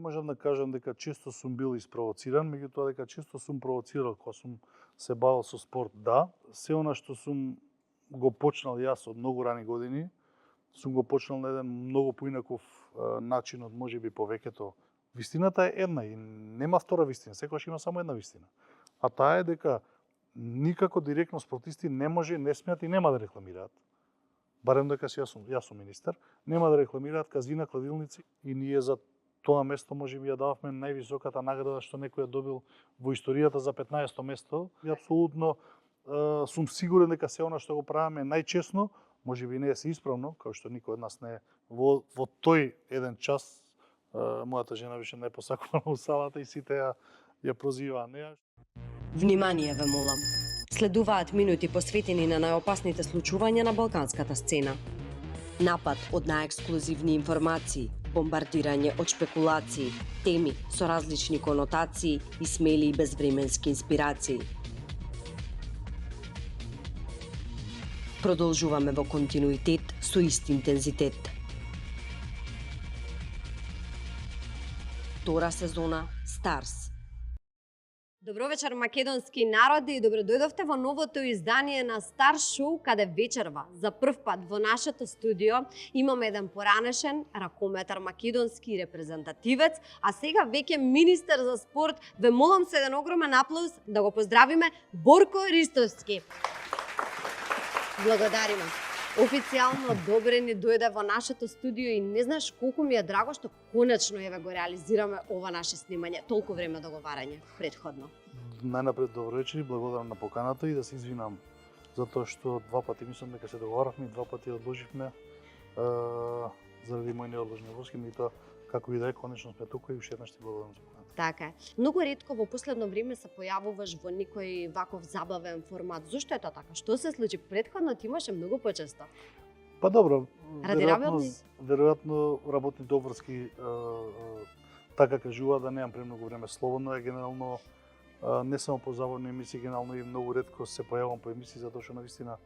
можам да кажам дека често сум бил испровоциран, меѓутоа дека често сум провоцирал кога сум се бавил со спорт, да. Се она што сум го почнал јас од многу рани години, сум го почнал на еден многу поинаков начин од можеби повеќето. Вистината е една и нема втора вистина, секогаш има само една вистина. А таа е дека никако директно спортисти не може, не смеат и нема да рекламираат. Барем дека јас сум министер, нема да рекламираат казина, кладилници и ние за тоа место можеби ја дававме највисоката награда што некој е добил во историјата за 15-то место. И апсолутно сум сигурен дека се она што го правиме најчесно, можеби не е се исправно, како што никој од нас не е во тој еден час. Мојата жена беше најпосакувана во салата и сите ја прозиваа неа. Внимание ве молам. Следуваат минути посветени на најопасните случувања на балканската сцена. Напад од најексклузивни информации, бомбардирање од шпекулации, теми со различни конотации и смели и безвременски инспирации. Продолжуваме во континуитет со ист интензитет. Втора сезона Старс. Добро вечер, македонски народи, и добро дојдовте во новото издание на Старс шоу, каде вечерва за прв пат во нашето студио имаме еден поранешен ракометар, македонски репрезентативец, а сега веќе министер за спорт. Ве молам се еден огромен аплауз да го поздравиме Борко Ристовски. Благодариме. Официјално добре ни дојде во нашето студио и не знаеш колку ми е драго што конечно еве го реализираме ова наше снимање. Толку време договарање предходно. Најнапред добро вечер и благодарам на поканата и да се извинам затоа што два пати мислам дека се договаравме и два пати одложивме заради мој неодложни обврски, меѓутоа како и да е, конечно сме тука и уште еднаш ти благодарам за поканата. Така е. Многу ретко во последно време се појавуваш во некој ваков забавен формат. Зошто е тоа така? Што се случи? Предходно ти имаше многу почесто. Па добро, Ради веројатно работните обврски така кажува да немам премногу време слободно, е генерално не само по забавни емисии, генерално и многу ретко се појавам по емисии затоа што навистина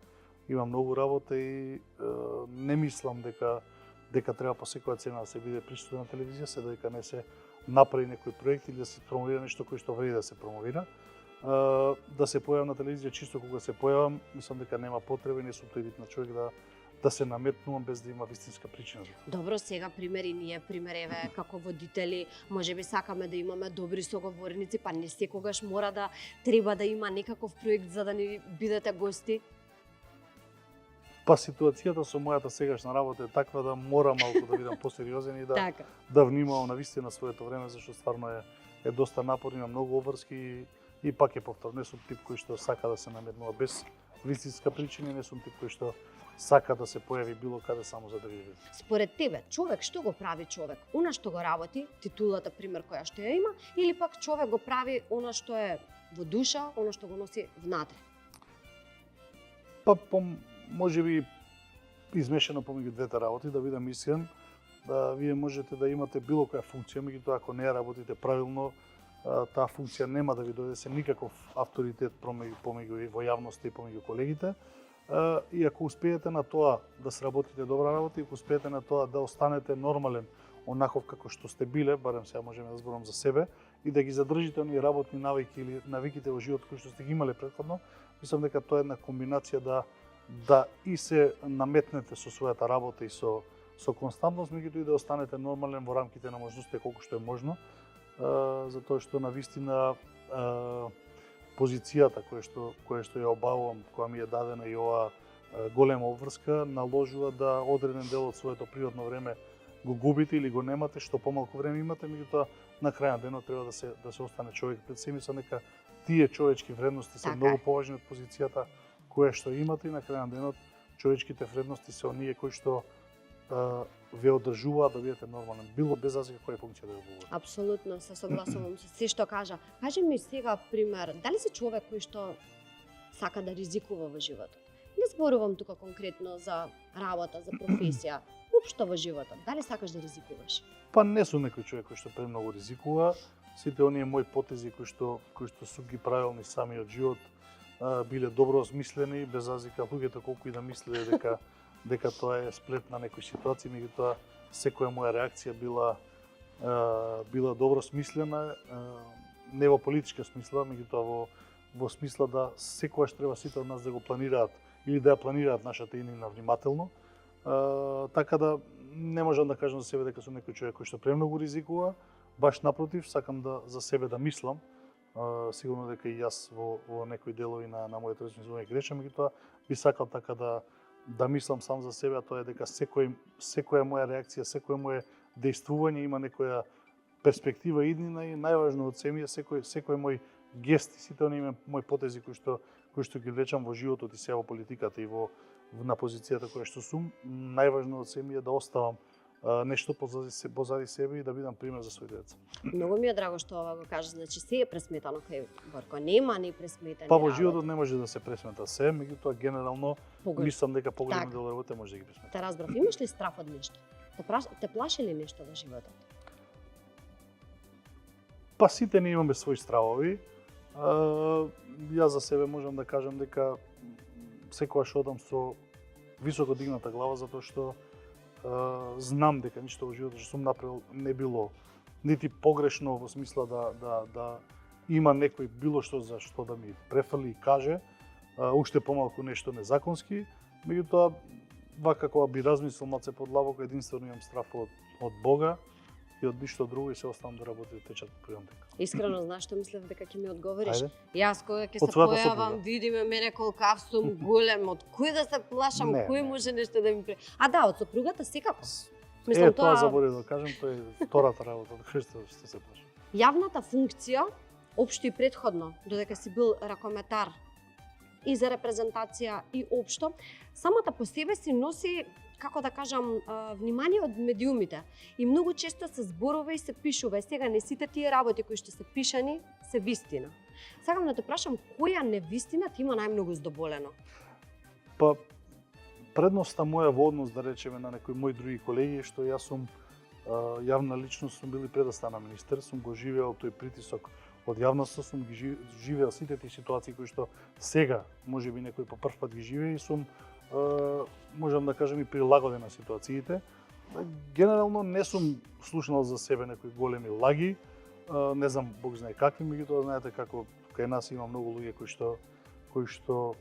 имам многу работа и не мислам дека треба по секоја цена да се биде присутен на телевизија, се дека не се направи некој проект или да се промовира нешто кој што вреди да се промовира. Да се појавам на телевизија чисто кога се појавам, мислам дека нема потреба и не сум тој вид на човек да се наметнувам без да има вистинска причина. Добро, сега примери ние, примереве како водители, можеби сакаме да имаме добри соговорници, па не секогаш мора да треба да има некаков проект за да ни бидете гости. Па ситуацијата со мојата сегашна работа е таква да мора малку да бидам посериозен и Така. да внимавам на вистина своето време, зашто стварно е доста напорно, има многу обврски и пак е повторно. Не сум тип кој што сака да се наметнува без вистинска причина, не сум тип кој што сака да се појави било каде само за да види. Според тебе, човек што го прави човек? Она што го работи, титулата пример која што ја има, или пак човек го прави она што е во душа, она што го носи внатре? Па можеби измешано помеѓу двете работи, да бидам искрен, да вие можете да имате било која функција, меѓутоа ако не ја работите правилно, таа функција нема да ви донесе никаков авторитет помеѓу во јавноста и помеѓу колегите. И ако успеете на тоа да сработите добра работа и ако успеете на тоа да останете нормален, онаков како што сте биле, барем сега можеме да зборам за себе, и да ги задржите оние работни навики или навиките во живот кои што сте ги имале претходно, мислам дека тоа е една комбинација да и се наметнете со својата работа и со константност, меѓутоа и да останете нормален во рамките на можностите колку што е можно, затоа што навистина позицијата која што ја обавувам, која ми е дадена и оваа голема обврска, наложува да одреден дел од своето природно време го губите или го немате, што помалку време имате, меѓутоа на крај на денот треба да се остане човек пред себе, мислам дека тие човечки вредности се многу поважни од позицијата која што имате и на крај на денот човечките вредности се оние кои што ве одржуваат да бидете нормален, било без разлика која функција да ја обувате. Апсолутно се согласувам со се што кажа. Кажи ми сега пример, дали си човек кој што сака да ризикува во животот? Не зборувам тука конкретно за работа, за професија, општо во животот. Дали сакаш да ризикуваш? Па не сум некој човек кој што премногу ризикува. Сите оние мои потези кои што сум ги правилни самиот живот биле добро осмислени, без разлика луѓето колку и да мислеле дека тоа е сплет на некои ситуации, меѓутоа секоја моја реакција била била добро смислена, не во политичка смисла, меѓутоа во смисла да секогаш треба сите од нас да го планираат или да ја планираат нашата иднина внимателно. Така да не можам да кажам за себе дека сум некој човек кој што премногу ризикува, баш напротив, сакам да за себе да мислам. Сигурно дека и јас во некои делови на моето размислување грешам, меѓутоа би сакал така да мислам сам за себе, а тоа е дека секоја моја реакција, секое мое дејствување има некоја перспектива иднина и најважно од се ми е секој мој гест и сите оние мои потези кои што ги влечам во животот и се во политиката и на позицијата која што сум, најважно од се ми е да оставам нешто позади себе и да бидам пример за своите деца. Многу ми е драго што ова го кажа, значи се е пресметано кај Борко, нема ни пресметани. Па во животот не може да се пресмета се, меѓутоа генерално мислам дека поголем Така. дел од работа може да ги пресмета. Те разбрав, имаш ли страф од нешто? Те плаши ли нешто во животот? Па сите ние имаме своји стравови. Јас за себе можам да кажам дека секогаш одам со високо дигната глава затоа што знам дека ништо во животот што сум направил не било нити погрешно во смисла да има некој било што за што да ми префрли и каже, уште помалку нешто незаконски, меѓутоа вака кога би размислил малце подлабоко, единствено имам страф од Бога и од ништо друго и се оставам да работи и течат пријомтек. Искрено знаеш што мислев дека ќе ми одговориш? Ајде. Јас кога ќе Од се својата појавам, сопруга. видиме мене колкав сум голем, од кој да се плашам, Не, кој не. може нешто да ми пре... А да, од сопругата секако. Мислам Тоа заборев да кажам, тоа е втората работа од која што се плашам. Јавната функција, општо и предходно, додека си бил ракометар и за репрезентација и општо, самата по себе си носи, како да кажам, внимание од медиумите. И многу често се зборува и се пишува. И сега не сите тие работи кои што се пишани се вистина. Сакам да те прашам, која невистина ти има најмногу здоболено? Па предноста моја во однос, да речеме, на некои мои други колеги е што јас сум јавна личност, сум бил и пред да станам министер, сум го живеел тој притисок од јавноста, сум ги живеел сите тие ситуации кои што сега можеби некој по прв пат ги живее и сум можам да кажам и прилагоден на ситуациите. Генерално не сум слушнал за себе некои големи лаги, не знам Бог знае какви, меѓутоа знаете како кај нас има многу луѓе кои што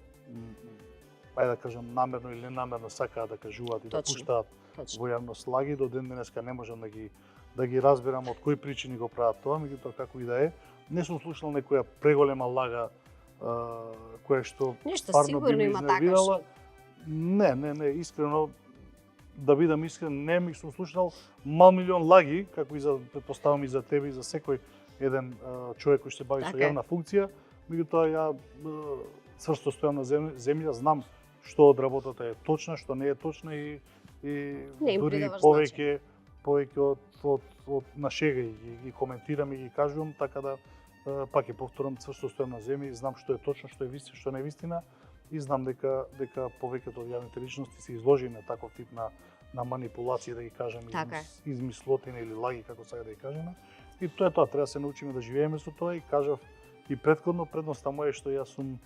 ајде да кажам намерно или ненамерно сакаат да кажуваат и да Точно. пуштаат Точно. во јавност лаги, до ден денеска не можам да ги разберам од кои причини го прават тоа, меѓутоа како и да е, не сум слушнал некоја преголема лага која што Нешто стварно би сигурно ме има така изнервирала. што... Не, искрено да бидам искрен, не ми сум слушнал мал милион лаги, како и за претпоставам и за тебе и за секој еден човек кој се бави со Така е. јавна функција, меѓутоа ја цврсто стојам на земја, знам што од работата е точна, што не е точна и Не им дури придаваш повеќе од на шега ги коментирам и ги кажувам, така да пак ќе повторам, цврсто стојам на земја и знам што е точно, што е вистина, што не е вистина и знам дека повеќето од јавните личности се изложени на таков тип на манипулации, да ги кажам, Така е. измислотина или лаги, како сега да ги кажеме. И тоа е тоа, треба да се научиме да живееме со тоа и кажав и предходно, предноста моја е што јас сум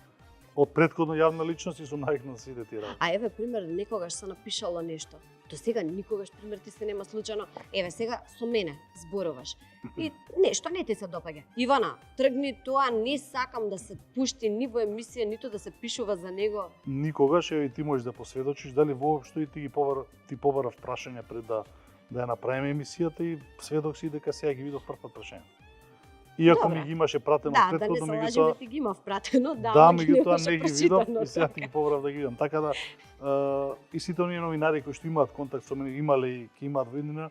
од предходно јавна личност и сум навикнат на сите тие работи. А еве пример, некогаш се напишало нешто. До сега никогаш пример ти се нема случајно. Еве сега со мене зборуваш. И нешто не ти се допаѓа. Ивана, тргни тоа, не сакам да се пушти ни во емисија, ниту да се пишува за него. Никогаш, и ти можеш да посведочиш дали воопшто и ти побарав прашања пред да ја направиме емисијата и сведок си дека сега ги видов прв пат прашања. Иако Добре. ми ги имаше пратено Да, да не претходно, се меѓутоа лажеме, ти ги имав пратено, да, да, ама ги меѓутоа немаше не ги видов прочитано. и сега ти ги побарав да ги видам. Така да и сите оние новинари кои што имаат контакт со мене, имале и ќе имаат во иднина,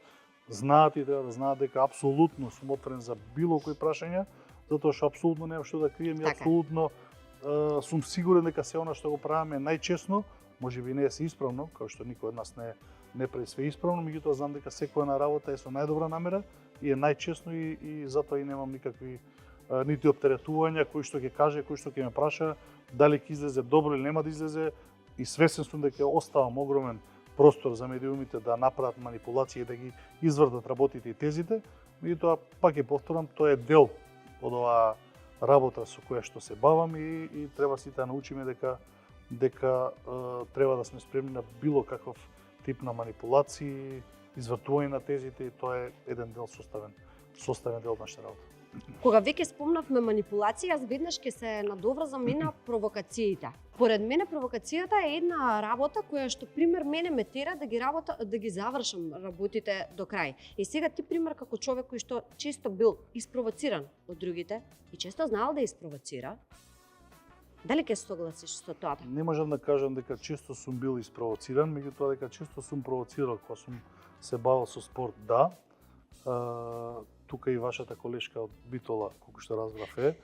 знаат и треба да знаат дека апсолутно сум отворен за било кои прашања, затоа што апсолутно немам што да крием и Така е. апсолутно сум сигурен дека се она што го правиме е најчесно, можеби не е се исправно, како што никој од нас не прави све исправно, меѓутоа знам дека секоја на работа е со најдобра намера и е најчесно и затоа и немам никакви нити оптеретувања, кој што ќе каже, кој што ќе ме праша, дали ќе излезе добро или нема да излезе, и свесен сум дека оставам огромен простор за медиумите да направат манипулации и да ги изврдат работите и тезите, меѓутоа пак ќе повторам, тоа е дел од оваа работа со која што се бавам и треба сите да научиме дека треба да сме спремни на било каков тип на манипулации, извртување на тезите, и тоа е еден дел составен дел од нашата работа. Кога веќе спомнавме манипулација, јас веднаш ќе се надоврзам и на провокациите. Поред мене провокацијата е една работа која што пример мене ме тера да ги завршам работите до крај. И сега ти пример како човек кој што често бил испровоциран од другите и често знаел да испровоцира, дали ќе се согласиш со тоа? Не можам да кажам дека често сум бил испровоциран, меѓутоа дека често сум провоцирал кога сум се бавил со спорт, да. Тука и вашата колешка од Битола, колку што разбрав е,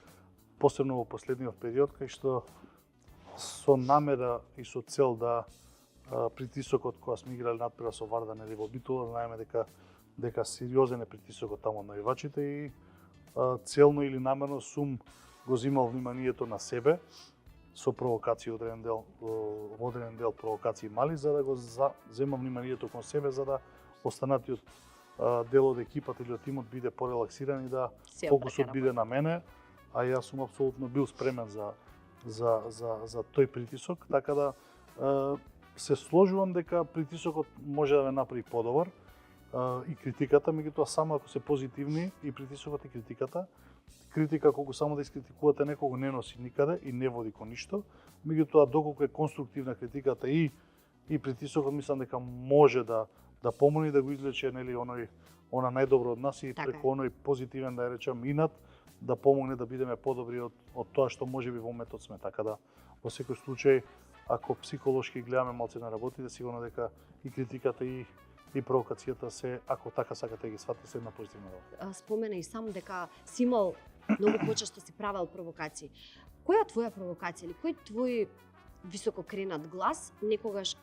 посебно во последниот период, кај што со намера и со цел да притисокот кога сме играли надпревар со Вардар или во Битола, знаеме дека сериозен е притисокот таму од навивачите и целно или намерно сум го земал вниманието на себе со провокации во одреден дел провокации мали, за да го земам вниманието кон себе, за да останатиот дел од екипата или од тимот биде порелаксиран и да фокусот биде на мене, а јас сум апсолутно бил спремен за тој притисок, така да се сложувам дека притисокот може да ве направи подобар и критиката, меѓутоа само ако се позитивни и притисокот и критиката. Критика колку само да искритикувате некого не носи никаде и не води кон ништо, меѓутоа доколку е конструктивна критиката и притисокот, мислам дека може да помогне да го излече она најдобро од нас и преку оној позитивен, да речем, инат, да помогне да бидеме подобри од тоа што можеби во моментот сме. Така да, во секој случај, ако психолошки гледаме малце на работите, сигурно дека и критиката и провокацијата се, ако така сакате да ги сватите, се една позитивна работа. Спомена и сам дека си имал многу почесто си правел провокации. Која твоја провокација или кој твој високо кренат глас некогаш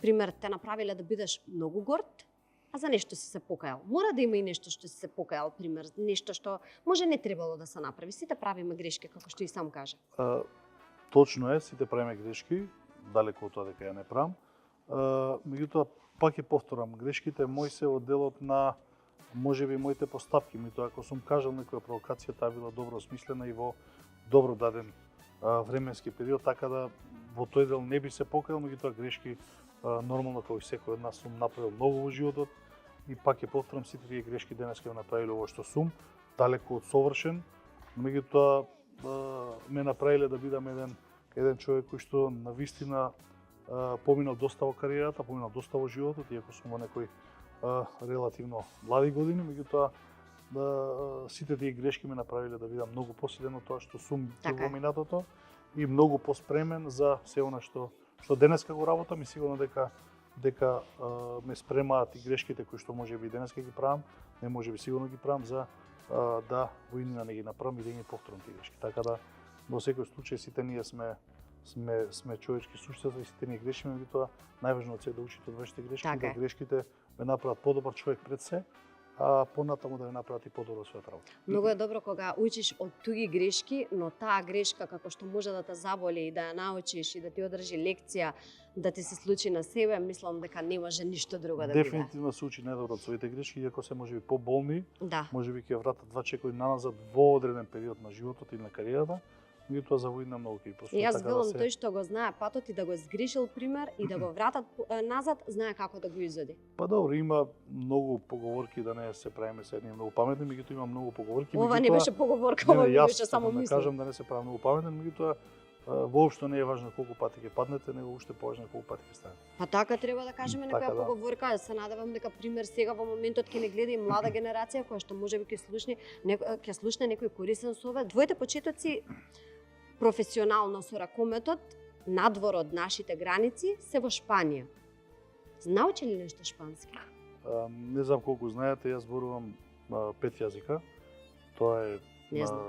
пример те направиле да бидеш многу горд, а за нешто си се покајал? Мора да има и нешто што си се покајал, пример, нешто што може не требало да се направи. Сите правиме грешки, како што и сам кажа. Точно е, сите правиме грешки, далеку од тоа дека ја не правам. Меѓутоа, пак ќе повторам, грешките мои се од делот на можеби моите постапки, меѓутоа ако сум кажал некоја провокација, таа била добро осмислена и во добро даден временски период, така да во тој дел не би се покајал, меѓутоа грешки нормално како и секој од нас сум направил многу во животот и пак ќе повторам, сите тие грешки денеска ме направиле ово што сум, далеку од совршен, меѓутоа ме направиле да бидам еден човек кој што навистина поминал доста во кариерата, поминал доста во животот, иако сум во некои релативно млади години, меѓутоа сите тие грешки ме направиле да бидам многу посилен од тоа што сум во минатото и многу поспремен за се она што денеска го работам и сигурно дека ме спремаат и грешките кои што можеби денеска ги правам, не можеби сигурно ги правам за да во иднина не ги направам и да ги повторам тие грешки. Така да во секој случај сите ние сме човечки суштества и сите ние грешиме, меѓутоа најважно е да учите од вашите грешки, да грешките ве направат подобар човек пред се, а понатаму да ве направат и подобро својата работа. Многу е добро кога учиш од туги грешки, но таа грешка како што може да те заболи и да ја научиш и да ти одржи лекција, да ти се случи на себе, мислам дека не може ништо друго да биде. Дефинитивно се учи најдобро од своите грешки, иако се можеби поболни, да. Можеби ќе вратат два чекори наназад во одреден период на животот или на кариерата, меѓутоа за воидна многу ќе просто така. Јас велам тој што го знае патот и да го сгрешил пример и да го вратат назад, знае како да го изоди. Па добро, има многу поговорки, да не се правиме се едни многу паметни, меѓутоа има многу поговорки. Ова не беше поговорка, ова беше само мисла. Да кажам да не се прави многу паметен, меѓутоа воопшто не е важно колку пати ќе паднете, него уште поважно колку пати ќе станете. Па така треба да кажеме некоја поговорка, се надевам дека пример сега во моментот ќе не гледа и млада генерација која што можеби ќе слушне некој корисен совет. Твоите почетоци професионално со ракометот надвор од нашите граници се во Шпанија. Научи ли нешто шпански? Не знам колку знаете, јас зборувам 5 јазика. Тоа е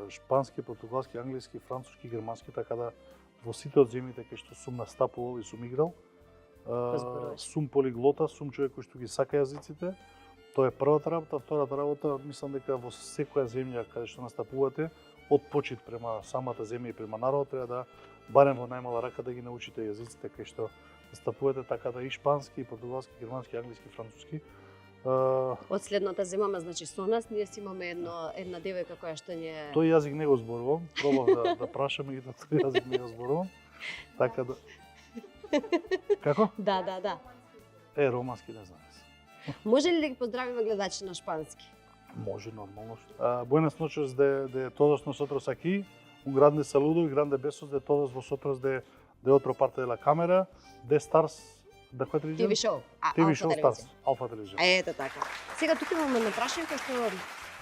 шпански, португалски, англиски, француски, германски, така да во сите од земјите кај што сум настапувал и сум играл, сум полиглота, сум човек кој што ги сака јазиците. Тоа е првата работа, втората работа, мислам дека во секоја земја каде што настапувате, од почит према самата земја и према народот треба да барем во најмала рака да ги научите јазиците кај што настапувате, така да и шпански, и португалски, германски, англиски, француски. Од следната земаме, значи со нас, ние си имаме една девојка која што ни е... Тој јазик не го зборувам, пробав да прашам и да тој јазик не го зборувам. Така да... Како? Да. Романски не знам. Може ли да ги поздравиме гледачи на шпански? Може, нормално. Buenas noches de todos nosotros aquí. Un grande saludo y grande besos de todos vosotros de otra parte de la cámara, de Stars, да која телевизија? TV шоу. TV Алфа шоу телевизија. Stars, Алфа телевизија. Ето така. Сега тука имаме едно прашање кој што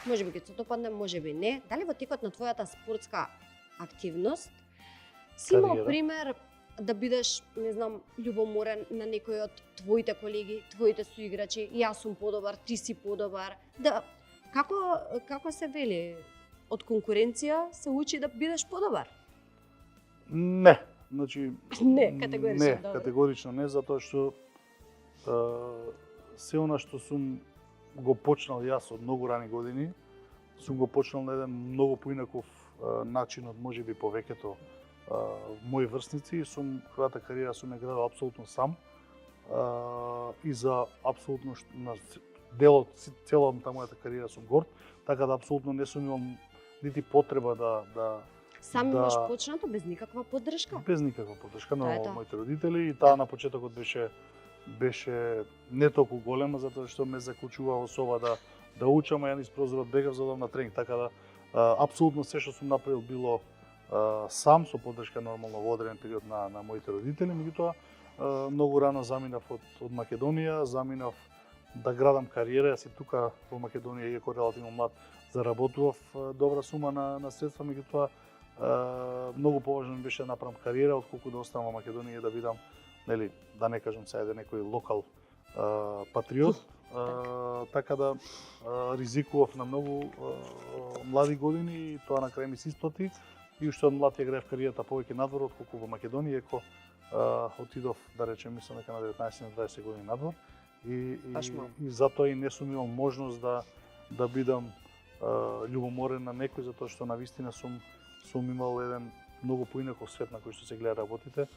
може би ќе се допадне, може би не. Дали во текот на твојата спортска активност си имал Кариера. пример да бидеш, не знам, љубоморен на некој од твоите колеги, твоите соиграчи, јас сум подобар, ти си подобар. Да, како се вели, од конкуренција се учи да бидеш подобар? Не, значи Не, категорично, не, добро. категорично не, затоа што се она што сум го почнал јас од многу рани години, сум го почнал на еден многу поинаков начин од можеби повеќето мои врсници и сум својата кариера сум ја градил апсолутно сам и за апсолутно на делот целата мојата кариера сум горд, така да апсолутно не сум имал нити потреба да Сам да- имаш почнато без никаква поддршка? без никаква поддршка Тоа е на тоа. моите родители и таа на почетокот беше не толку голема затоа што ме заклучува во соба да учам, а ја низ прозорот бегав за да одам на тренинг, така да апсолутно се што сум направил било сам со поддршка нормално во одреден период на моите родители, меѓутоа многу рано заминав од Македонија, заминав да градам кариера, јас и тука во Македонија иако релативно млад заработував добра сума на средства, меѓутоа многу поважно ми беше да направам кариера отколку да останам во Македонија и да бидам, нели, да не кажам сега некој локал патриот, така да ризикував на многу млади години и тоа на крај ми се исплати и уште од млад ја граев кариерата повеќе надвор отколку во Македонија, иако отидов, да речем, мислам дека на 19-20 години надвор Баш мал. и затоа и не сум имал можност да бидам љубоморен на некој, затоа што навистина сум имал еден многу поинаков свет на кој што се гледа работите,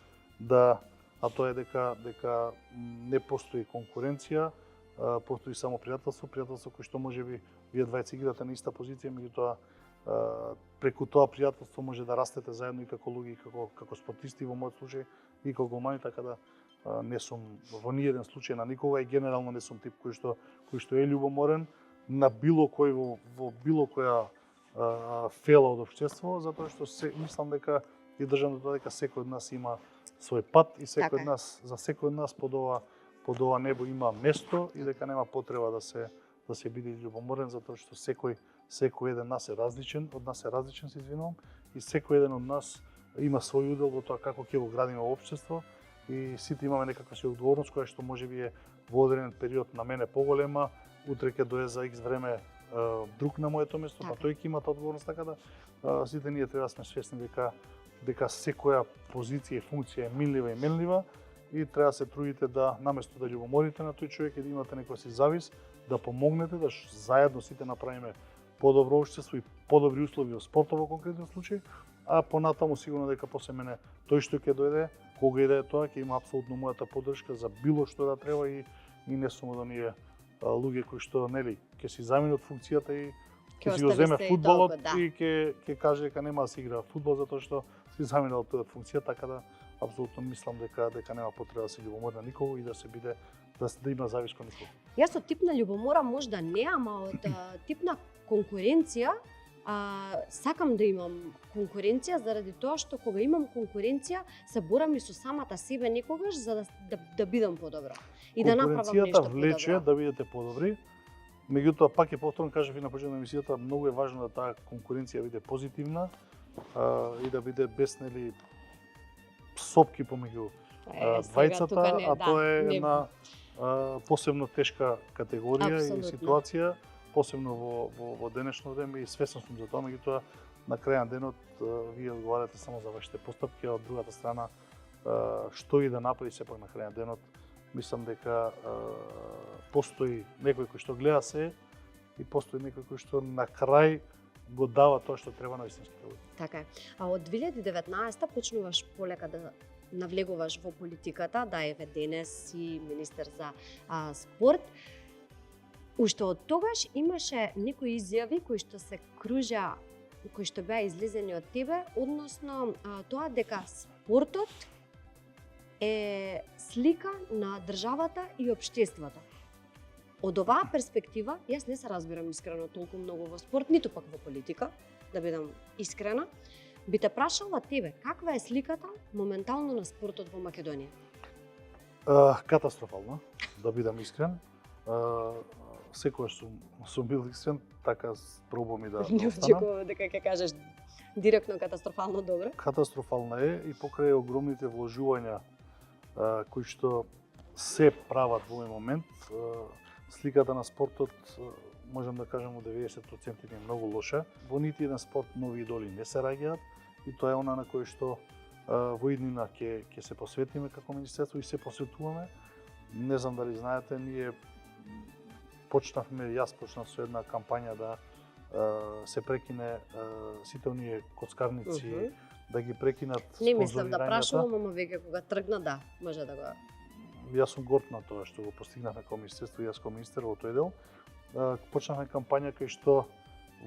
а тоа е дека не постои конкуренција, постои само пријателство кој што можеби вие двајца играте на иста позиција, меѓутоа преку тоа пријателство може да растете заедно и како луѓе, и како спортисти во мојот случај и како голмани, така да не сум во ниеден случај на никога и генерално не сум тип кој што е љубоморен на било кој во било која фела од општество, затоа што мислам дека и држам до тоа дека секој од нас има свој пат и Така секој од нас за секој од нас под ова небо има место и дека нема потреба да се биде љубоморен затоа што секој еден нас е различен, од нас е различен, се извинувам, и секој еден од нас има свој удел во тоа како ќе го градиме општество и сите имаме некаква си одговорност која што можеби е во одреден период на мене поголема, утре ќе дое за X време друг на моето место, па Така. тој ќе има таа одговорност, така да сите ние треба да сме свесни дека секоја позиција и функција е минлива и менлива и треба да се трудите да наместо да љубоморите на тој човек и да имате некоја си завис, да помогнете да заедно сите направиме подобро општество и подобри услови во спортот во конкретен случај, а понатаму сигурно дека после мене тој што ќе дојде, кога и да е тоа, ќе има апсолутно мојата поддршка за било што да треба и не сум од оние луѓе кои што нели ќе си заминат функцијата и ќе си го остави земе се и фудбалот толку, да. и ќе каже дека нема да се игра фудбал затоа што си заминал тоа функција, така да апсолутно мислам дека нема потреба да се љубомори на никого и да се биде да има завис кон никого. Јас од тип на љубомора можда не, ама од тип на конкуренција сакам да имам конкуренција заради тоа што кога имам конкуренција се борам и со самата себе некогаш за да бидам подобра и да направам нешто Конкуренцијата влече подобро. да бидете подобри. Меѓутоа пак е повторно кажав и на почетокот на емисијата, многу е важно да таа конкуренција биде позитивна и да биде без нели сопки помеѓу двајцата, а тоа е една посебно тешка категорија Апсолутно. и ситуација, посебно во денешно време и свесен сум за тоа, меѓутоа на крај на денот вие одговарате само за вашите постапки, а од другата страна што и да направи сепак на крај на денот, мислам дека постои некој кој што гледа се и постои некој кој што на крај го дава тоа што треба на вистинските луѓе. Така е. А од 2019 почнуваш полека да навлегуваш во политиката, да еве денес си министер за спорт. Уште од тогаш имаше некои изјави кои што се кружа, кои што беа излезени од тебе, односно тоа дека спортот е слика на државата и општеството. Од оваа перспектива, јас не се разбирам искрено толку многу во спорт, ниту пак во политика, да бидам искрена. Би те прашала тебе, каква е сликата моментално на спортот во Македонија? Катастрофално, да бидам искрен. Секогаш сум бил искрен, така пробувам и да Не останам. очекувам дека ќе кажеш директно катастрофално добро. Катастрофална е и покрај огромните вложувања кои што се прават во овој момент, сликата на спортот можам да кажам во 90% е многу лоша. Во нити еден спорт нови идоли не се раѓаат и тоа е она на кој што во иднина ќе се посветиме како министерство и се посветуваме. Не знам дали знаете, ние јас почнав со една кампања да се прекине сите оние коцкарници, да ги прекинат Не мислам да спонзорирањата. прашувам, ама веќе кога тргна, да, може да го... Јас сум горд на тоа што го постигнавме како министерство и јас како министер во тој дел. Почнавме кампања кај што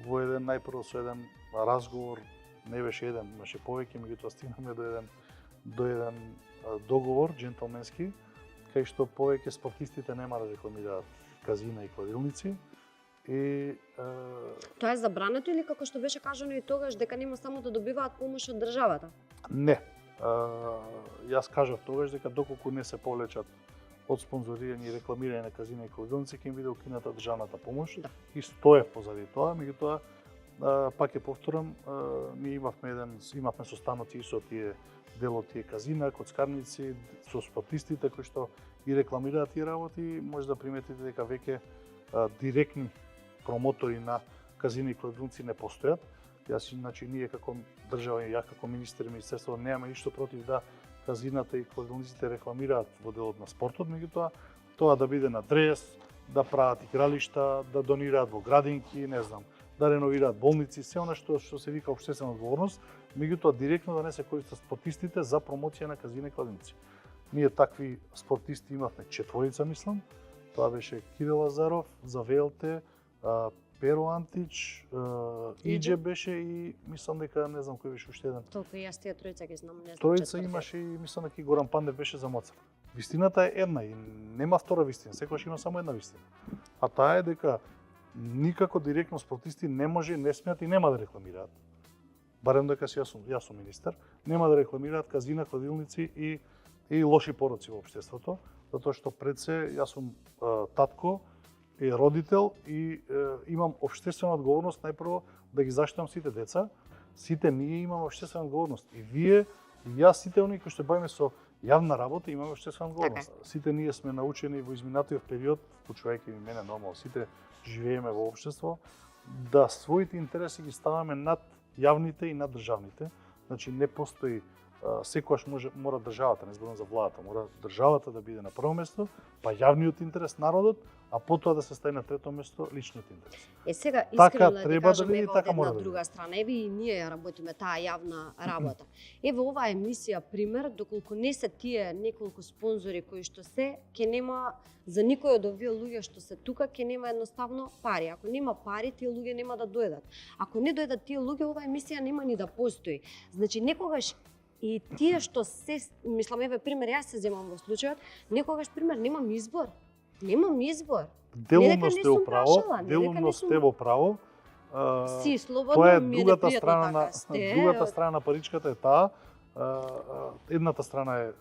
во еден најпрво со еден разговор, не беше еден, имаше повеќе, меѓутоа стигнавме до еден договор џентелменски, кај што повеќе спортистите нема да рекламираат казина и кладилници. И Тоа е забрането или како што беше кажано и тогаш дека нема само да добиваат помош од државата? не. Јас кажав тогаш дека доколку не се повлечат од спонзорирање и рекламирање на казина и кладилници, ќе им биде укината државната помош. Да. И стоев позади тоа, меѓутоа пак ќе повторам, ние имавме состаноци со тие дел од тие казина, коцкарници, со спортистите кои што и рекламираат тие работи. Може да приметите дека веќе директни промотори на казина и кладилници не постојат. Јас, значи, ние како држава и ја како министер и министерство немаме ништо против да казината и кладилниците рекламираат во делот на спортот, меѓутоа тоа да биде на дрес, да прават игралишта, да донираат во градинки, не знам, да реновираат болници, се она што се вика општествена одговорност, меѓутоа директно да не се користат спортистите за промоција на казина и кладилници. Ние такви спортисти имавме 4, мислам. Тоа беше Кирил Лазаров за ВЛТ, Перо Антич, Иџе беше и мислам дека не знам кој беше уште еден. Толку и јас тие тројца ги знам, не знам. Тројца четвртиот. имаше и мислам дека и Горан Пандев беше за Моцарт. Вистината е една и нема втора вистина, секогаш има само една вистина. А таа е дека никако директно спортисти не може, не смеат и нема да рекламираат. Барем дека јас сум министер, нема да рекламираат казина, кладилници и лоши пороци во општеството, затоа што пред се јас сум татко и родител и имам општествена одговорност најпрво да ги заштитам сите деца. Сите ние имаме општествена одговорност и вие и јас, сите оние кои што бавиме со јавна работа, имаме општествена одговорност. Сите ние сме научени во изминатиот период, вклучувајќи и мене нормално, сите живееме во општество, да своите интереси ги ставаме над јавните и над државните. Значи не постои секогаш мора државата, не зборам за владата, мора државата да биде на прво место, па јавниот интерес, народот, а потоа да се стави на трето место личниот интерес. Сега Така искрено да ти треба да кажам, биде, еве така од мора една да биде. друга страна, еве и ние ја работиме таа јавна работа. Еве оваа емисија пример, доколку не се тие неколку спонзори кои што се, ќе нема за никој од овие луѓе што се тука, ќе нема едноставно пари. Ако нема пари, тие луѓе нема да дојдат. Ако не дојдат тие луѓе, оваа емисија нема ни да постои. Значи некогаш и тие што се, мислам, еве пример, јас се земам во случајот, некогаш пример немам избор. Немам избор. Делумно не сте сум во право, прашала, не дека делумно не сум- сте во право. Си, слободно Тоа е ми е другата непријатно страна на така сте. другата страна на паричката е таа. Едната страна е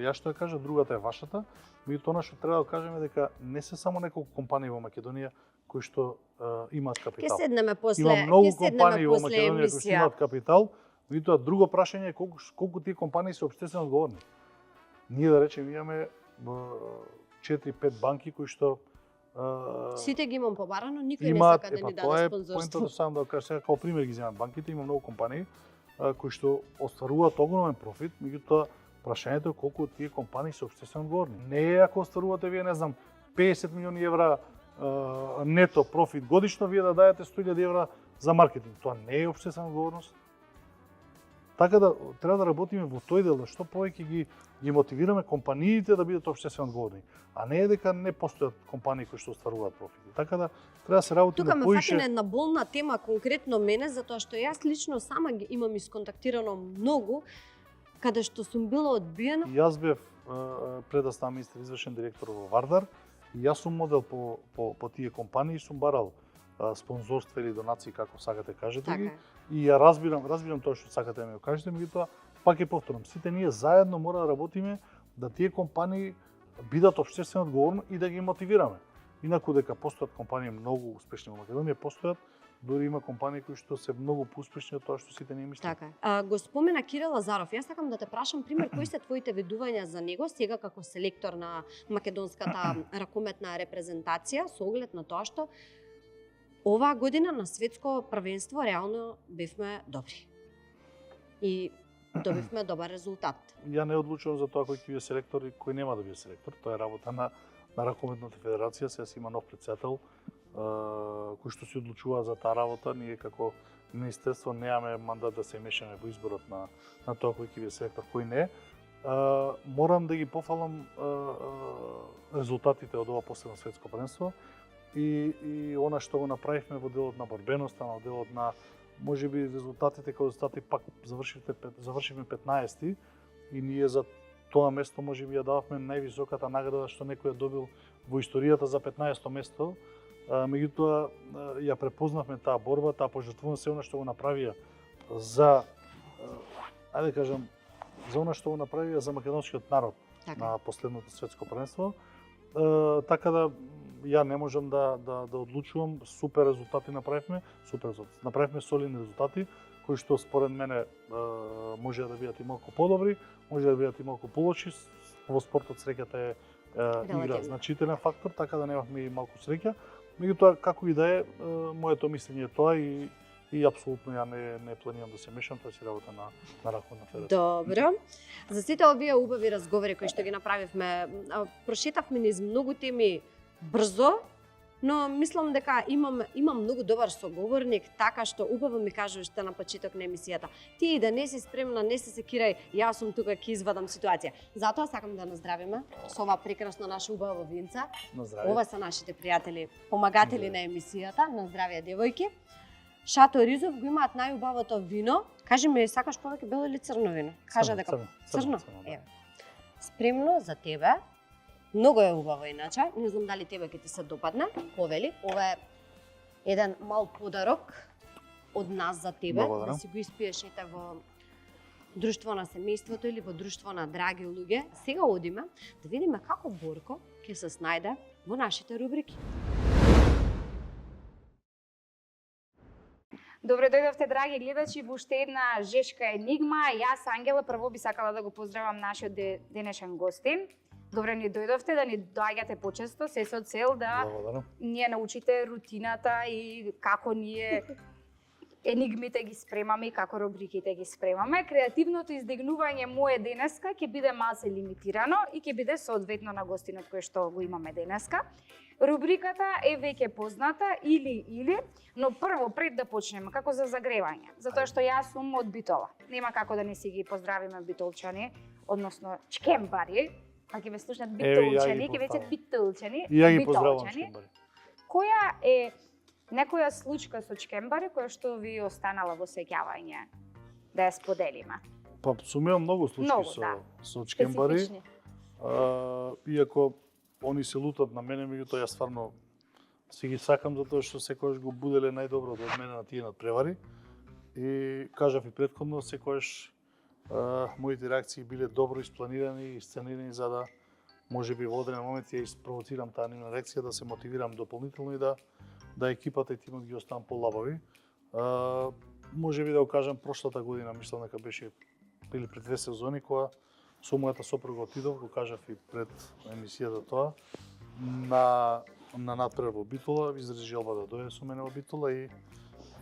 ја што ја кажа, другата е вашата. Меѓутоа она што треба да кажеме дека не се само неколку компании во Македонија кои што имаат Ќе капитал. седнеме после, Има многу ќе седнеме компании во после Македонија кои што емисија. имаат капитал, меѓутоа друго прашање е колку тие компании се општествено одговорни. Ние да речеме имаме 4-5 банки кои што Сите ги имам побарано, никој не имаат, сака да ни тоа даде е спонзорство. поентот сам да кажам, сега како пример ги земам банките, има многу компании кои што остваруваат огромен профит, меѓутоа прашањето е колку од тие компании се општествено одговорни. Не е ако остварувате вие, не знам, 50 милиони евра нето профит годишно, вие да дајете 100.000 евра за маркетинг. Тоа не е општествена одговорност. Така да треба да работиме во тој дел, да што повеќе ги мотивираме компаниите да бидат општествено одговорни, а не е дека не постојат компании кои што остваруваат профити. Така да треба да се работи Тука на ме поише. фати на една болна тема конкретно мене, затоа што јас лично сама ги имам исконтактирано многу, каде што сум била одбиена. Јас бев пред да ставам министер извршен директор во Вардар И јас сум модел по тие компании и сум барал спонзорства или донации, како сакате кажете ги. И ја разбирам тоа што сакате да ми го кажете, меѓутоа пак ќе повторам, сите ние заедно мора да работиме да тие компании бидат општествено одговорни и да ги мотивираме. Инаку дека постојат компании многу успешни во Македонија, постојат, дури има компании кои што се многу поуспешни од тоа што сите ние мислиме. Така. Го спомена Кирил Лазаров. Јас сакам да те прашам пример кои се твоите видувања за него сега како селектор на македонската ракометна репрезентација со оглед на тоа што оваа година на светско првенство реално бевме добри. И добивме добар резултат. Ја не одлучувам за тоа кој ќе биде селектор и кој нема да биде селектор. Тоа е работа на Ракометната федерација. Сега си има нов претседател кој што се одлучува за таа работа. Ние како министерство немаме мандат да се мешаме во изборот на тоа кој ќе биде селектор, кој не. Морам да ги пофалам резултатите од ова последно светско првенство и она што го направивме во делот на борбеноста, на делот на можеби резултатите како резултати пак завршивме 15-ти и ние за тоа место можеби ја дававме највисоката награда што некој ја добил во историјата за 15-то место. Меѓутоа ја препознавме таа борба, таа пожртвување, се она што го направија за ајде кажам за она што го направија за македонскиот народ на последното светско првенство. Така да ја не можам да одлучувам, супер резултати направивме, направивме солидни резултати кои што според мене може да бидат и малку подобри, може да бидат и малку полоши. Во спортот среќата е игра значителен фактор, така да немавме и малку среќа. Меѓутоа како и да е, моето мислење е тоа и апсолутно ја не планирам да се мешам, тоа си работа на Ракометна федерација. Добро. За сите овие убави разговори кои што ги направивме, прошетавме низ многу теми брзо, но мислам дека имам многу добар соговорник, така што убаво ми кажуваш на почеток на емисијата. Ти да не си спремна, не се секирај, јас сум тука ќе извадам ситуација. Затоа сакам да наздравиме со ова прекрасно наше убаво винца. Ова се нашите пријатели, помагатели на емисијата. На здравје, девојки. Шато Ризов го имаат најубавото вино. Кажи ми, сакаш повеќе бело или црно вино? Кажа дека црно. Еве. Спремно за тебе. Многу е убаво иначе. Не знам дали тебе ќе ти се допадне. Повели, ова е еден мал подарок од нас за тебе, да си го испиеш ете во друштво на семејството или во друштво на драги луѓе. Сега одиме да видиме како Борко ќе се снајде во нашите рубрики. Добре дојдовте, драги гледачи, во уште една жешка енигма. Јас, Ангела, прво би сакала да го поздравам нашиот денешен гостин. Добре ни дојдовте, да ни доаѓате почесто, се со цел да ние научите рутината и како ние енигмите ги спремаме и како рубриките ги спремаме. Креативното издигнување мое денеска ќе биде малце лимитирано и ќе биде соодветно на гостинот кој што го имаме денеска. Рубриката е веќе позната или, но прво пред да почнеме како за загревање, затоа што јас сум од Битола. Нема како да не си ги поздравиме битолчани, односно чкембари. А ќе ме слушнат битолчани, ќе веќе битолчани, ја ги поздравувам чкембари. Која е некоја случка со чкембари која што ви останала во сеќавање да ја споделиме? Па сум имал многу случаи со чкембари. Иако они се лутат на мене, меѓутоа јас стварно си ги сакам затоа што секогаш го буделе најдоброто од мене на тие надпревари. И кажав и претходно, секогаш моите реакции биле добро испланирани и сценирани за да можеби во одреден момент ја испровоцирам таа нивна реакција, да се мотивирам дополнително и да екипата и тимот ги останат полабави. Можеби да го кажам, прошлата година, мислам дека беше или пред 2 сезони, кога со мојата сопруга отидов, го кажав и пред емисијата тоа, на надпревар во Битола, изрази желба да дојде со мене во Битола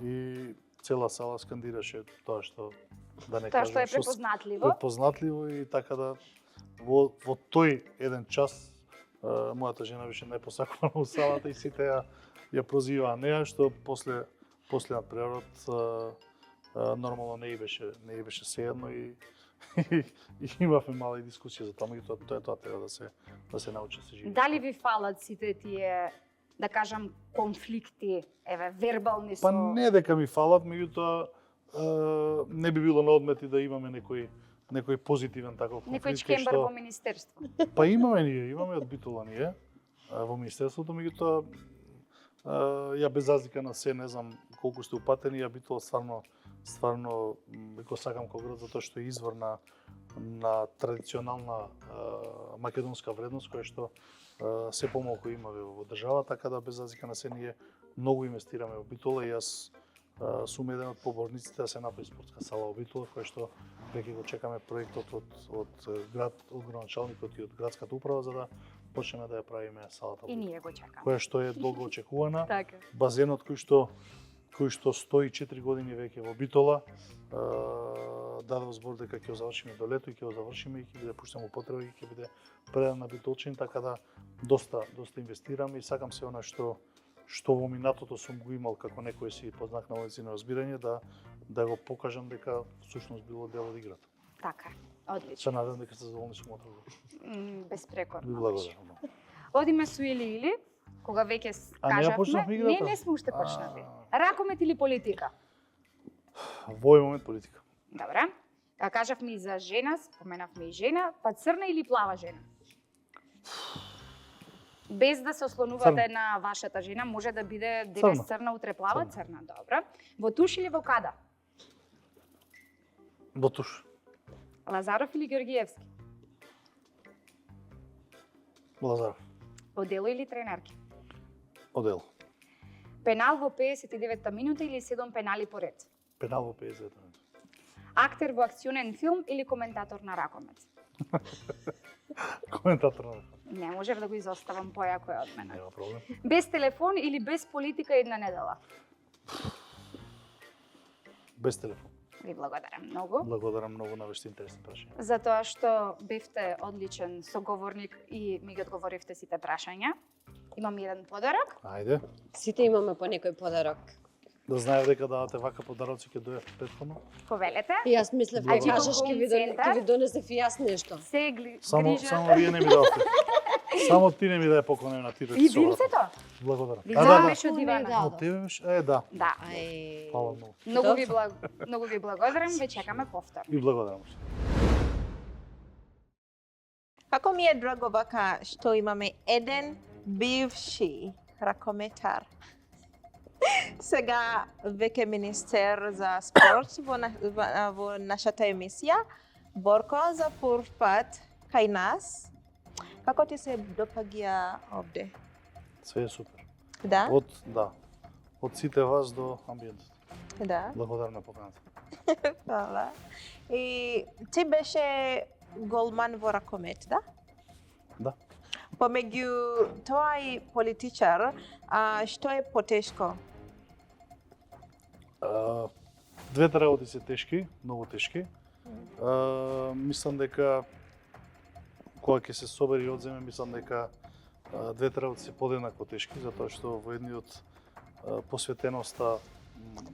и цела сала скандираше тоа што да не кажам, тоа што е препознатливо. Препознатливо и така да во тој еден час мојата жена беше најпосакувана во салата и сите ја прозиваа неа, што после надпреварот нормално не и беше сеедно и имавме мала дискусија за тоа, меѓутоа тоа треба да се научи се живи. Дали ви фалат сите тие, да кажам, конфликти, вербални со... Па не дека ми фалат, меѓутоа не би било на одмет и да имаме некој позитивен таков конфликт. Некој чкембар во министерство. Па имаме од Битола ние. во министерството, меѓутоа ја без разлика на се, не знам колку сте упатени, ја Битола стварно го сакам како град затоа што е извор на традиционална македонска вредност која што се помалку имаме во држава, така да без разлика на се ние многу инвестираме во Битола и јас сум еден од поборниците да се направи спортска сала во Битола, која што веќе го чекаме проектот од градоначалникот и од градската управа за да почнеме да ја правиме салата. И ние го чекаме. Која што е долго очекувана. Така. Базенот кој што стои 4 години веќе во Битола, дадов збор дека ќе го завршиме до лето и ќе го завршиме и ќе биде пуштен во потреба и ќе биде предан на битолчани, така да доста инвестираме и сакам се она што во минатото сум го имал како некој си познак на улици на разбирање да го покажам дека всушност било дел од играта. Така, одлично. Се надевам дека сте задоволни со мојот одговор. Безпрекорно. Ви благодарам. Одиме со или, кога веќе А не ја почнавме кажавме, играта? не сме уште почнали. Ракомет или политика? Во овој момент политика. Добре. Кога кажавме и за жена, споменавме и жена, па црна или плава жена? Без да се ослонувате на вашата жена, може да биде денес црна, утре плава, црна, добро. Во туш или во када? Во туш. Лазаров или Георгиевски? Лазаров. Одело или тренерки? Одел. Пенал во 59-та минута или 7 пенали поред? Пенал во 50 минути. Актер во акционен филм или коментатор на ракомет? Коментатор на Не можев да го изоставам појако е од мене. нема проблем. Без телефон или без политика една недела? Без телефон. Ви благодарам многу. Благодарам многу на вашите интересни прашања. За тоа што бевте одличен соговорник и ми ги одговоривте сите прашања. Имам еден подарок. Ајде. Сите имаме по некој подарок. Да знаев дека давате вака подароци ќе дојдат претходно. Повелете. И јас мислев Ајде, ќе кажеш Home ќе Center. ви донесев и јас нешто. Се Само грижа. вие не ми давате. Само ти не ми даде поклон на тито. И винцето? Благодарам. Ви Да. даваш од Да. дивана. Од тебе беше? Да. Да. Ај. Фала многу. Многу ви благодарам, ве чекаме повтор. И благодарам. Како ми е драго вака што имаме еден бивши ракометар. Сега веќе министер за спорт во нашата емисија. Борко, за прв пат кај нас. Како ти се допаѓа овде? Све е супер. Да? Од сите вас до амбиентот. Да. Благодарам на поканата. Фала. И ти беше голман во ракомет, да? Да. Помеѓу тоа и политичар, што е потешко? Двете работи се тешки, многу тешки. Мислам дека кога ќе се собери и одземе, мислам дека двете работи се подеднакво тешки, затоа што во едниот посветеноста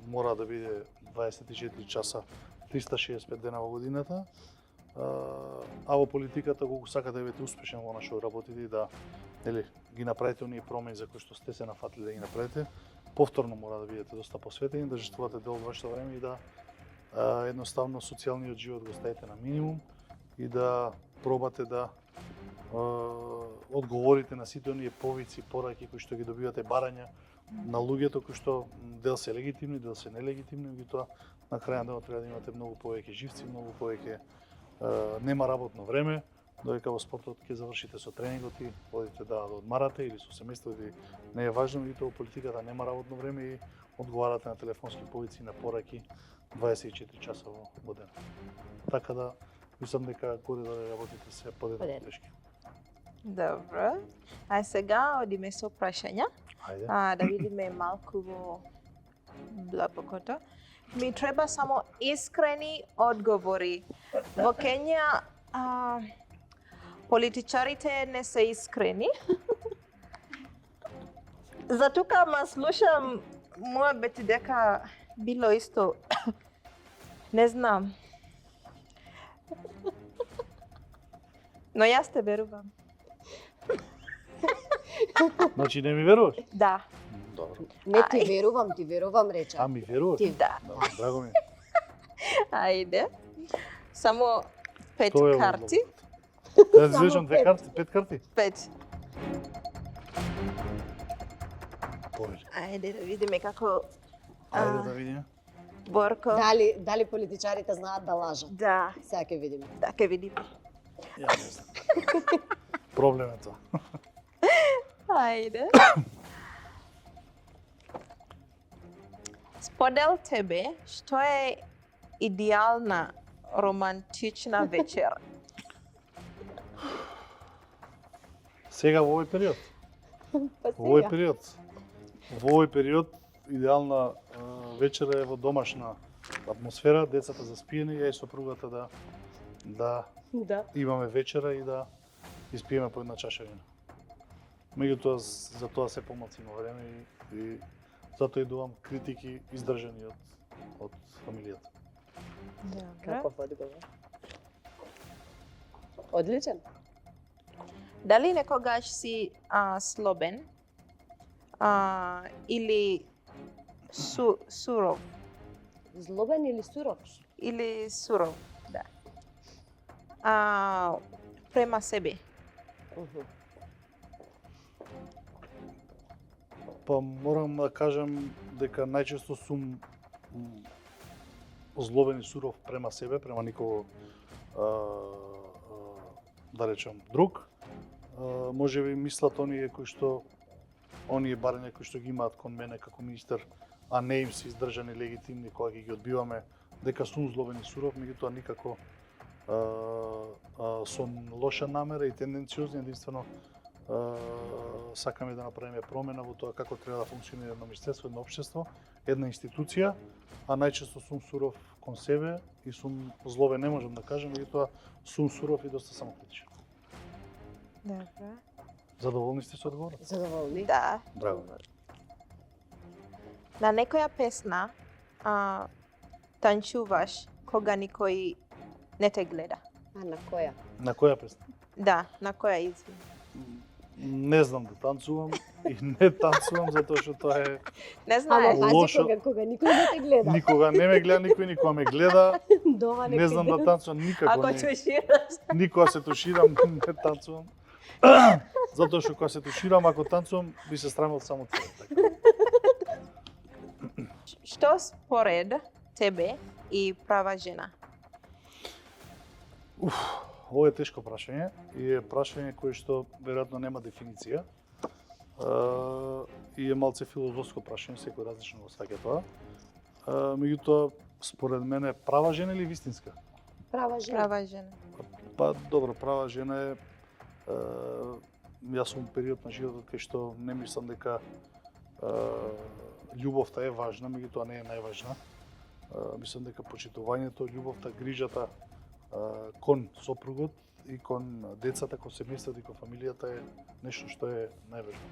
мора да биде 24 часа, 365 дена во годината, а во политиката колку сакате да бидете успешен во нашо работите и да ги направите оние промени за кои што сте се нафатили да ги направите, повторно мора да бидете доста посветени, да жртвувате дел од вашето време и да едноставно социјалниот живот го ставите на минимум и да пробате да одговорите на сите оние повици, пораки кои што ги добивате, барања на луѓето кои што дел се легитимни, дел се нелегитимни, меѓутоа на крај на денот треба да имате многу повеќе живци, многу повеќе нема работно време, додека во спортот ќе завршите со тренингот и одите да одмарате или со семејството и не е важно, меѓутоа во политиката нема работно време и одговарате на телефонски повици, на пораки 24 часа во ден. Така да мислам дека горе да работите се подеднакво тешки. Добро. А сега одиме со прашања. Ајде. Да видиме малку во длабокото. Ми треба само искрени одговори. Во Кења политичарите не се искрени. За тука ма слушам муабети дека било исто. Не знам. Но јас те верувам. Значи не ми веруваш? Да. Добро. Не ти верувам, рече. А ми веруваш? Ти Да. Добро, драго ми. Ајде. Само 5 Тоа е карти. одлогот. Да извлечам 2 карти, 5 карти. 5. Повели. Ајде да видиме како Ајде да видиме. Борко. Дали политичарите знаат да лажат? Да, Сега ќе видиме. да ќе видиме. Ја не знам. Проблем е тоа. Ајде. Сподел тебе, што е идеална романтична вечер? Сега во овој период. Во овој период идеална вечера е во домашна атмосфера, децата заспиени, ја и сопругата да Да. имаме вечера и да испиеме по една чаша вино. Меѓутоа, за тоа се помалку има време и затоа идувам критики издржани од фамилијата. Каков одговор? Одличен. Дали некогаш си слобен или суров? Злобен или суров? Или суров, да. Према себе. Па морам да кажам дека најчесто сум злобен и суров према себе, према никого да речем друг. Може би мислат оние барања кои што ги имаат кон мене како министер, а не им се издржани легитимни кога ги одбиваме, дека сум злобен и суров, меѓутоа никако со лоша намера и тенденциозни, единствено сакаме да направиме промена во тоа како треба да функционира едно министерство, едно општество, една институција, а најчесто сум суров кон себе и сум злобен, не можам да кажам, меѓутоа сум суров и доста самокритичен. Добро. Задоволни сте со одговорот? Задоволни? Да. Браво. На некоја песна танчуваш кога никој не те гледа. А на која? На која песна? Да, на која извини? Не знам да танцувам и не танцувам затоа што тоа е Не Ама знаеш. пази лошо. кога никој не те гледа. никога не ме гледа, никој никога ме гледа. Дома Не знам да танцувам никако. Ако Не. тушираш. Никога се туширам, не танцувам. Затоа што кога се туширам, ако танцувам, би се срамил само тоа. Така. Што според тебе и права жена? Ова е тешко прашање и е прашање кое што веројатно нема дефиниција. И е малце филозофско прашање, секој различно го сваќа тоа. Меѓутоа, според мене, права жена или вистинска? Права жена. Права жена. Па добро, права жена е јас сум период на животот кај што не мислам дека љубовта е важна, меѓутоа не е најважна. Мислам дека почитувањето, љубовта, грижата кон сопругот и кон децата, кон семејството и кон фамилијата е нешто што е најважно.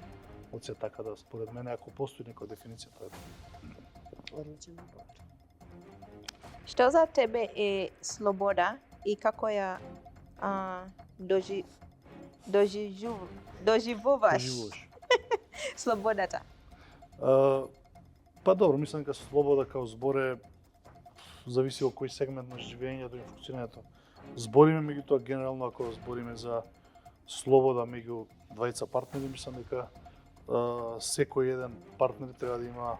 Од се така да според мене ако постои некоја дефиниција тоа е. Одличен одговор. Што за тебе е слобода и како ја доживуваш слободата? Па добро, мислам дека слобода као збор е зависи од кој сегмент на живењето и функционирањето. Збориме, меѓутоа генерално ако збориме за слобода меѓу двајца партнери, мислам дека секој еден партнер треба да има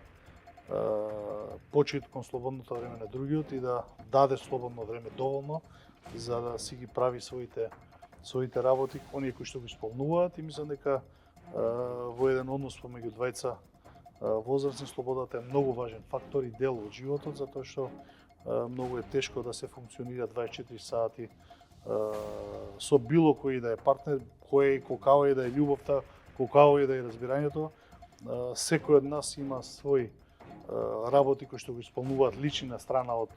почит кон слободното време на другиот и да даде слободно време доволно за да си ги прави своите работи, оние кои што го исполнуваат, и мислам дека во еден однос помеѓу двајца возрастни слободата е многу важен фактор и дел од животот, затоа што многу е тешко да се функционира 24 сати со било кој да е партнер, колкава и да е љубовта, колкава и да е разбирањето. Секој од нас има свои работи кои што го исполнуваат лични на страна од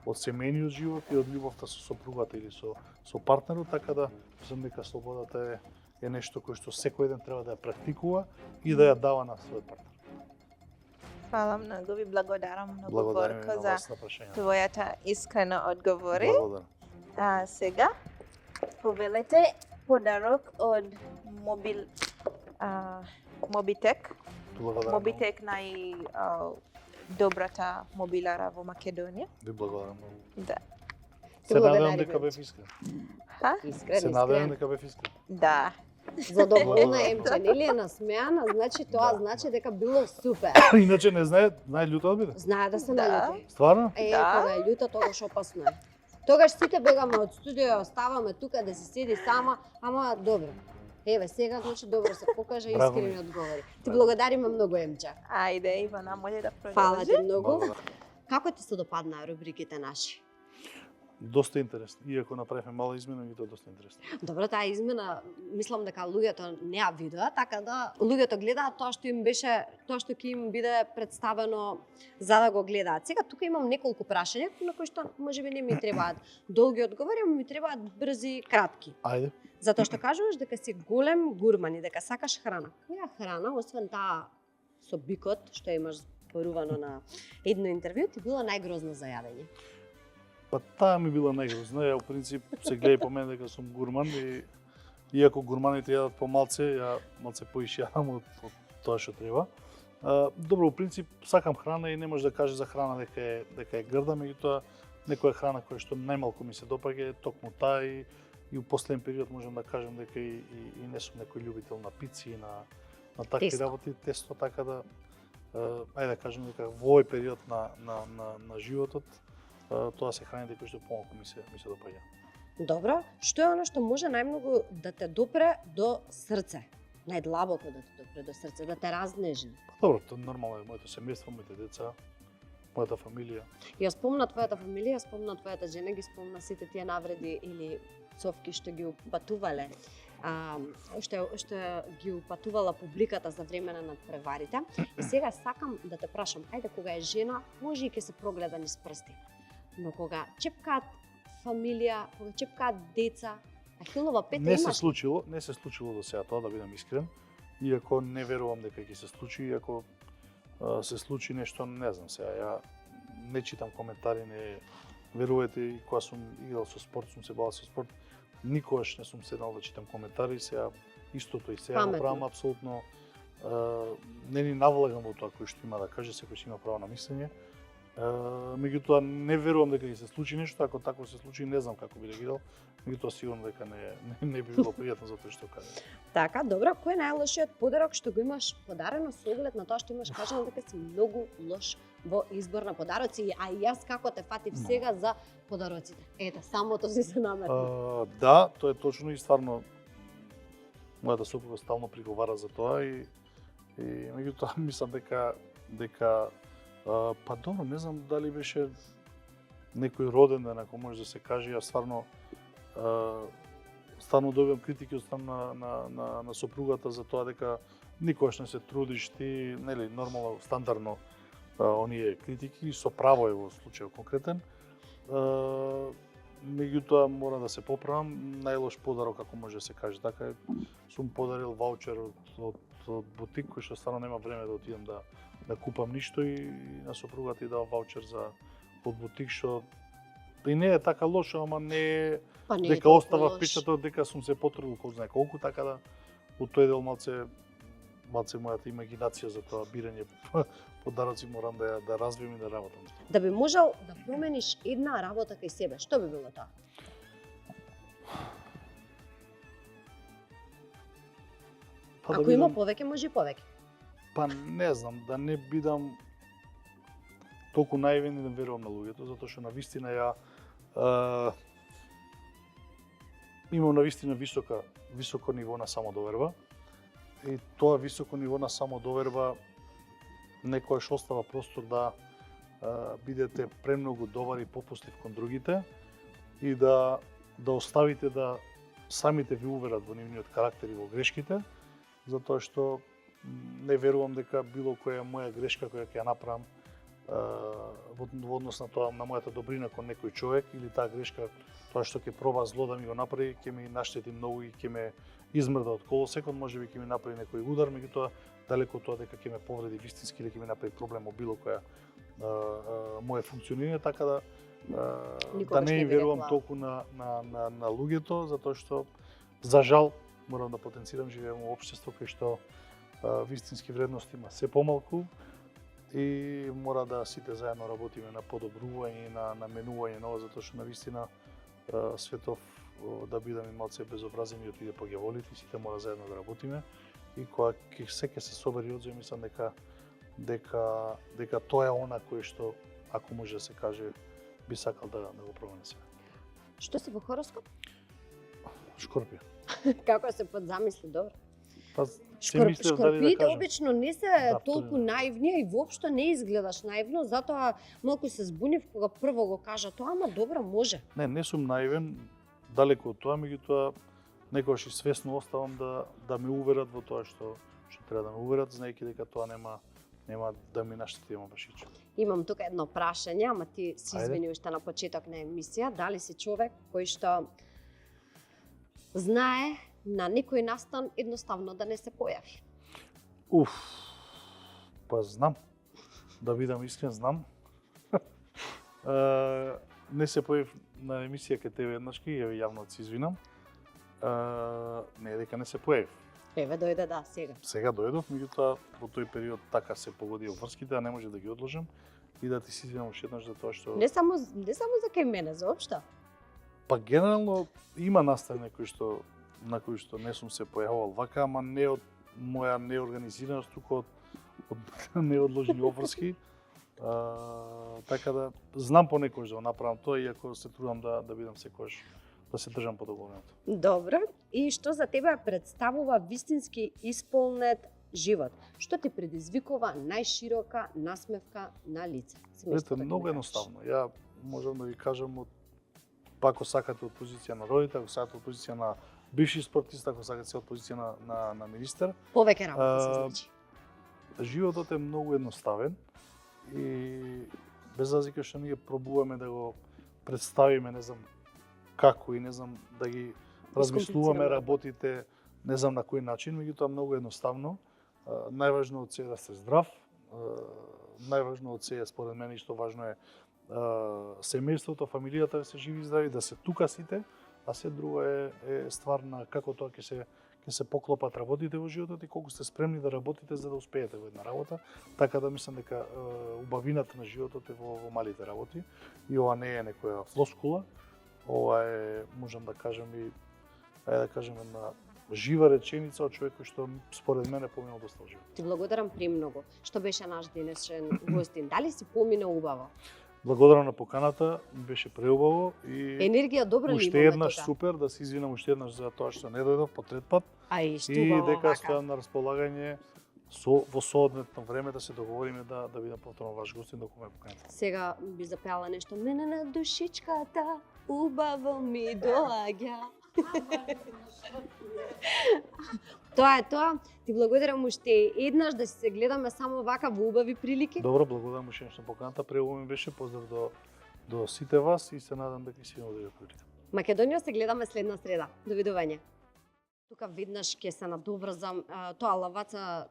семејниот живот и од љубовта со сопругата или со партнерот, така да мислам дека слободата е нешто кое што секој ден треба да ја практикува и да ја дава на својот партнер. Фала многу, ви благодарам многу, Благодарам Борко, на за вас на прашањето. твојата искрена одговори. Благодарам. Сега, повелете подарок од Мобитек. Благодарам. Мобитек добрата мобилара во Македонија. Ви благодарам. Да. Се надевам дека бев искрен. Ха? Се надевам дека бев искрен. Да. Задоволна Емче, нели е насмеана, значи тоа значи дека било супер. Иначе не знае љута да биде. Знае да се Да. наљути. Стварно? Кога е љута, тогаш опасно е. Тогаш сите бегаме од студио, оставаме тука да се седи сама, ама добро. Еве, сега значи добро се покажа и Браво, искрени ми. одговори. Ти благодариме многу, Емче. Ајде, Ивана, може да продолжи. Фала ти многу. Благодарам. Како ти се допаднаа рубриките наши? Доста интересно. Иако направивме мала измена, и тоа доста интересно. Добро, таа измена, мислам дека луѓето не ја видоа, така да луѓето гледаат тоа што им беше, тоа што ќе им биде представено за да го гледаат. Сега тука имам неколку прашања на кои што можеби не ми требаат долги одговори, ама ми требаат брзи, кратки. Ајде. Затоа што кажуваш дека си голем гурман и дека сакаш храна. Која храна, освен таа со бикот што имаш зборувано на едно интервју, ти била најгрозна за јадење? Па таа ми била најгрозна. Ја, во принцип, се гледа по мене дека сум гурман и иако гурманите јадат помалце, ја малце поише јадам од тоа што треба. Добро, во принцип, сакам храна и не може да каже за храна дека е грда, меѓутоа некоја храна која што најмалку ми се допаѓа е токму таа и у последен период можам да кажам дека и не сум некој љубител на пици и на такви Тесто. работи, тесто, така да ајде да кажем дека во овој период на животот тоа се храните кои што помалку ми се допаѓа. Добро, што е оно што може најмногу да те допре до срце? Најдлабоко да те допре до срце, да те разнежи? Добро, тоа нормално е моето семејство, моите деца, мојата фамилија. Ја спомна твојата фамилија, спомна твојата жена, ги спомна сите тие навреди или цовки што ги упатувале, што ги упатувала публиката за време на надпреварите. И сега сакам да те прашам, ајде кога е жена, може и ќе се прогледа низ прсти. Но кога чепкаат фамилија, кога чепкаат деца, Ахилова пета Не имаш? се случило до сега тоа, да бидам искрен. Иако не верувам дека ќе се случи, иако се случи нешто, не знам сега, ја не читам коментари, не верувате, и кога сум играл со спорт, сум се бавел со спорт, никогаш не сум седнал да читам коментари, сега истото и сега го Паметно. правам апсолутно, не ни навлагам во тоа кој што има да каже, секој си има право на мислење. Меѓутоа не верувам дека ќе се случи нешто, ако тако се случи не знам како би реагирал, меѓутоа сигурно дека не би било пријатно за тоа што кажа. Така, добро, кој е најлошиот подарок што го имаш подарено со оглед на тоа што имаш кажано дека си многу лош во избор на подароци, а и јас како те фатив сега за подароците. Ете, самото си се наметна. Да, тоа е точно и стварно мојата сопруга стално приговара за тоа и меѓутоа мислам дека па добро, не знам дали беше некој роден ден, ако може да се каже, јас стварно добивам критики од страна на сопругата за тоа дека никогаш не се трудиш ти, нели, нормално, стандардно оние критики, со право е во случајот конкретен. Меѓутоа мора да се поправам, најлош подарок ако може да се каже така, сум подарил ваучер од бутик кој што стварно нема време да отидам да купам ништо и на сопругата и дава ваучер од бутик што и не е така лошо, ама не е Па не е дека толку остава лош. впечаток дека сум се потрудил кој знае колку, така да во тој дел малце мојата имагинација за тоа бирање подароци морам да развием и да работам. Да би можел да промениш една работа кај себе, што би било тоа? Па Ако има повеќе, може и повеќе. Па не знам, да не бидам толку наивен и да верувам на луѓето, затоа што навистина ја имам навистина високо ниво на самодоверба и тоа високо ниво на самодоверба некојаш остава простор да бидете премногу добар и попустив кон другите и да оставите да самите ви уверат во нивниот карактер и во грешките, затоа што не верувам дека било која моја грешка која ќе ја направам во однос на тоа, на мојата добрина кон некој човек или таа грешка, тоа што ќе проба зло да ми го направи, ќе ми наштети многу и ќе ме измрда од колосекот, можеби ќе ми направи некој удар, меѓутоа далеко од тоа дека ќе ме повреди вистински или ќе ми направи проблем во било која мое функционирање, така да Никогаш не не им би верувам рекла. толку на луѓето, затоа што за жал морам да потенцирам, живееме во општество кај што вистински вредности има се помалку и мора да сите заедно работиме на подобрување и на менување ново, затоа што навистина светов да бидам и малце безобразен и отиде по ѓаволите и сите мора заедно да работиме. И кога ќе се собери одзем, мислам дека тоа е она кој што, ако може да се каже, би сакал да го промени сега. Што си во хороскоп? Шкорпија. Како се подзамисли, добро. Па се мислев дали да Шкорпиите кажам. обично не се толку наивни и воопшто не изгледаш наивно, затоа малку се збунив кога прво го кажа тоа, ама добро може. Не сум наивен, далеку од тоа, меѓутоа некогаш и свесно оставам да ме уверат во тоа што треба да ме уверат, знаејќи дека тоа нема да ми наштети башич. Имам тука едно прашање, ама ти си Ајде. извини уште на почеток на емисија. Дали си човек кој што знае на некој настан едноставно да не се појави? Па знам. Да бидам искрен, знам. Не се појав на емисија кај тебе еднашки, јавно се извинам. Не е дека не се појавив. Еве дојде сега. Сега дојдов, меѓутоа во тој период така се погоди врските, а не може да ги одложам и да ти се извинам уште еднаш за тоа што Не само за кај мене, заопшто. Па генерално има настани на кои што не сум се појавувал вака, ама не од моја неорганизираност, туку од неодложени обврски. Така да знам понекогаш да го направам тоа, иако се трудам да бидам секогаш да се држам под оголеното. Добро. И што за тебе представува вистински исполнет живот? Што ти предизвикува најширока насмевка на лице? Ете, многу едноставно. Ја можам да ви кажам па ако сакате од позиција на родител, ако сакате од позиција на бивши спортист, ако сакате од позиција на министер. Повеќе работа се значи. Животот е многу едноставен и без разлика што ние пробуваме да го представиме, не знам како и не знам да ги размислуваме работите, не знам на кој начин, меѓутоа многу едноставно. Најважно од се е да сте здрав, најважно од се е според мене и што важно е семејството, фамилијата да се живи и здрави, да се тука сите, а се друго е ствар на како тоа ќе се поклопат работите во животот и колку сте спремни да работите за да успеете во една работа. Така да мислам дека убавината на животот е во малите работи и ова не е некоја флоскула, ова е, можам да кажам и една жива реченица од човек кој што според мене поминал доста живот. Ти благодарам премногу што беше наш денешен гостин. Дали си помина убаво? Благодарам на поканата, беше преубаво и Енергија добро ли уште имаме еднаш тука? супер, да се извинам уште еднаш за тоа што не дојдов по трет пат. А и што И убаво дека вака. стојам на располагање во соодветно време да се договориме да бидам повторно ваш гостин доколку ме поканите. Сега би запеала нешто. Мене на душичката убаво ми доаѓа. Тоа е тоа. Ти благодарам уште еднаш да се гледаме само вака во убави прилики. Добро, благодарам уште еднаш на поканата. Преубаво ми беше, поздрав до сите вас и се надам дека си имаме прилика. Македонија се гледаме следна среда. Довидување. Тука веднаш ќе се надоврзам, тоа лаваца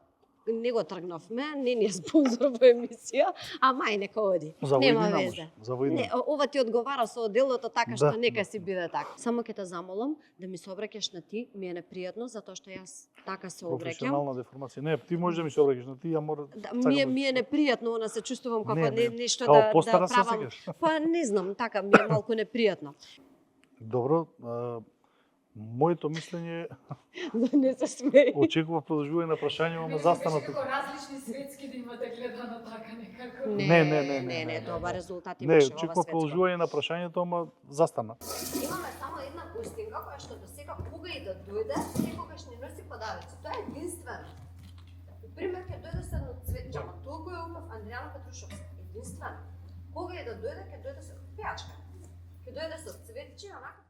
не го тргнавме, не ни е спонзор во емисија, ама и нека оди. За Нема војдина везе. може. За војдина. Не, ова ти одговара со оделото така што Да, нека да. си биде така. Само ќе те замолам да ми се обраќаш на ти, ми е непријатно затоа што јас така се обраќам. Професионална деформација. Не, ти можеш да ми се обраќаш на ти, ја мора. Да, ми е непријатно, она се чувствувам како нешто Као да постара се правам. секаш. Па не знам, така ми е малку непријатно. Добро, моето мислење Не се смеј. очекува продолжување на прашањето, ама застана тука. Како различни светски да имате гледано така некако. Не, добар резултат Не, имаше ова очекува светско. продолжување на прашањето, ама застана. Имаме само една гостинка која што до сега кога и да дојде, секогаш ни носи подаръци. Тоа е единствено. Пример, ќе дојде со едно цветче, ама толку е убав Андријана Петрушовска. Единствено. Кога и да дојде, ќе дојде со пејачка. Ќе дојде со цветче, онака